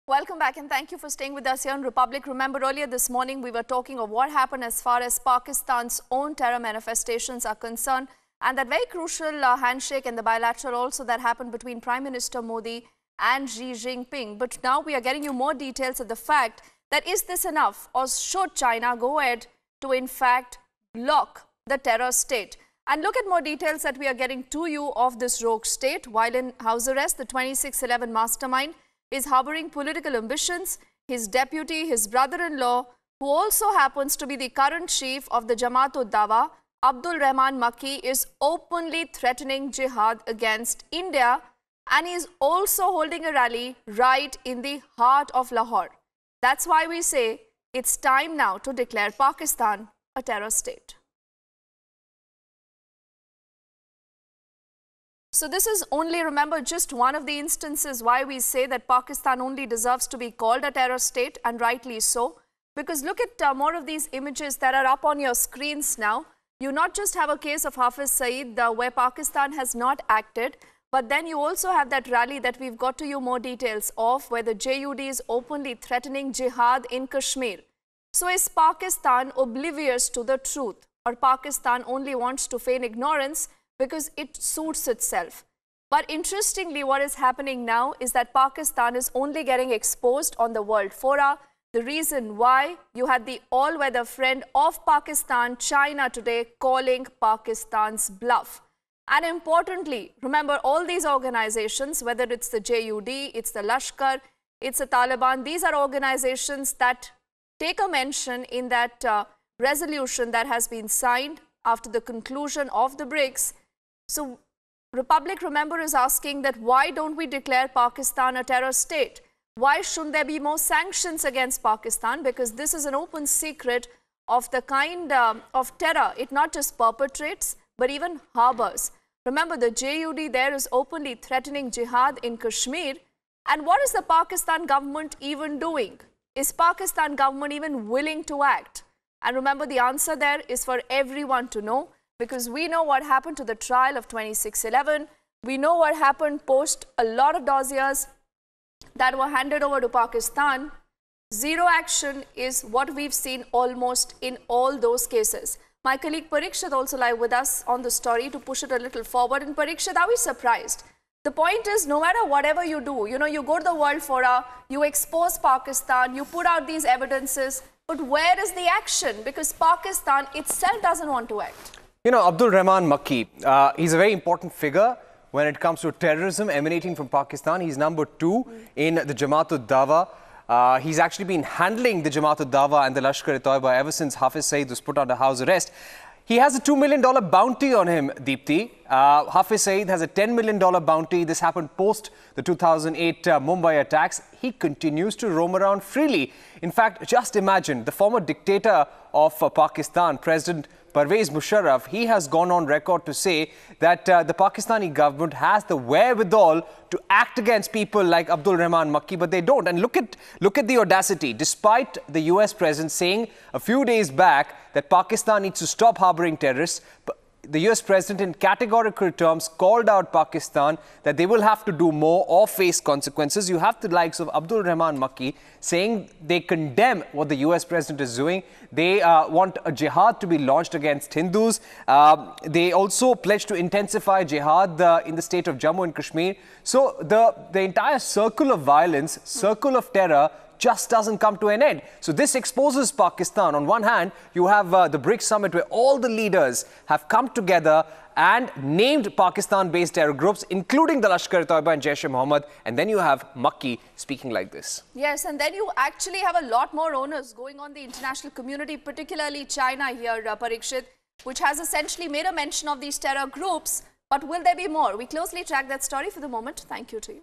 Welcome back and thank you for staying with us here on Republic. Remember, earlier this morning we were talking of what happened as far as Pakistan's own terror manifestations are concerned, and that very crucial handshake and the bilateral also that happened between Prime Minister Modi and Xi Jinping. But now we are getting you more details of the fact that is this enough, or should China go ahead to in fact block the terror state? And look at more details that we are getting to you of this rogue state. While in house arrest, the 2611 mastermind is harboring political ambitions. His deputy, his brother-in-law, who also happens to be the current chief of the Jamaat-ud-Dawa, Abdul Rehman Makki, is openly threatening jihad against India, and he is also holding a rally right in the heart of Lahore. That's why we say it's time now to declare Pakistan a terror state. So this is only, remember, just one of the instances why we say that Pakistan only deserves to be called a terror state, and rightly so. Because look at more of these images that are up on your screens now. You not just have a case of Hafiz Saeed where Pakistan has not acted, but then you also have that rally that we've got to you more details of, where the JuD is openly threatening jihad in Kashmir. So is Pakistan oblivious to the truth, or Pakistan only wants to feign ignorance because it suits itself? But interestingly, what is happening now is that Pakistan is only getting exposed on the world fora. The reason why you had the all-weather friend of Pakistan, China, today calling Pakistan's bluff. And importantly, remember, all these organizations, whether it's the JuD, it's the Lashkar, it's the Taliban, these are organizations that take a mention in that resolution that has been signed after the conclusion of the BRICS. So Republic, remember, is asking that why don't we declare Pakistan a terror state? Why shouldn't there be more sanctions against Pakistan? Because this is an open secret of the kind of terror it not just perpetrates, but even harbors. Remember, the JuD there is openly threatening jihad in Kashmir. And what is the Pakistan government even doing? Is Pakistan government even willing to act? And remember, the answer there is for everyone to know, because we know what happened to the trial of 2611. We know what happened post a lot of dossiers that were handed over to Pakistan. Zero action is what we've seen almost in all those cases. My colleague Parikshit also live with us on the story to push it a little forward. And Parikshit, are we surprised? The point is, no matter whatever you do, you go to the world fora, you expose Pakistan, you put out these evidences, but where is the action? Because Pakistan itself doesn't want to act. Abdul Rehman Makki, he's a very important figure when it comes to terrorism emanating from Pakistan. He's number 2 in the Jamaat-ud-Dawa. He's actually been handling the Jamaat-ud-Dawa and the Lashkar-e-Toiba ever since Hafiz Saeed was put under house arrest. He has a $2 million bounty on him, Deepthi. Hafiz Saeed has a $10 million bounty. This happened post the 2008 Mumbai attacks. He continues to roam around freely. In fact, just imagine, the former dictator of Pakistan, President Pervez Musharraf, he has gone on record to say that the Pakistani government has the wherewithal to act against people like Abdul Rehman Makki, but they don't. And look at the audacity. Despite the US president saying a few days back that Pakistan needs to stop harboring terrorists, the US president in categorical terms called out Pakistan that they will have to do more or face consequences. You have the likes of Abdul Rehman Makki saying they condemn what the US president is doing. They want a jihad to be launched against Hindus. They also pledge to intensify jihad in the state of Jammu and Kashmir. So the entire circle of violence, circle of terror, just doesn't come to an end. So this exposes Pakistan. On one hand, you have the BRICS summit where all the leaders have come together and named Pakistan-based terror groups, including the Lashkar-e-Toiba and Jaish-e-Mohammed. And then you have Makki speaking like this. Yes, and then you actually have a lot more onus going on the international community, particularly China here, Parikshit, which has essentially made a mention of these terror groups. But will there be more? We closely track that story. For the moment, thank you to you.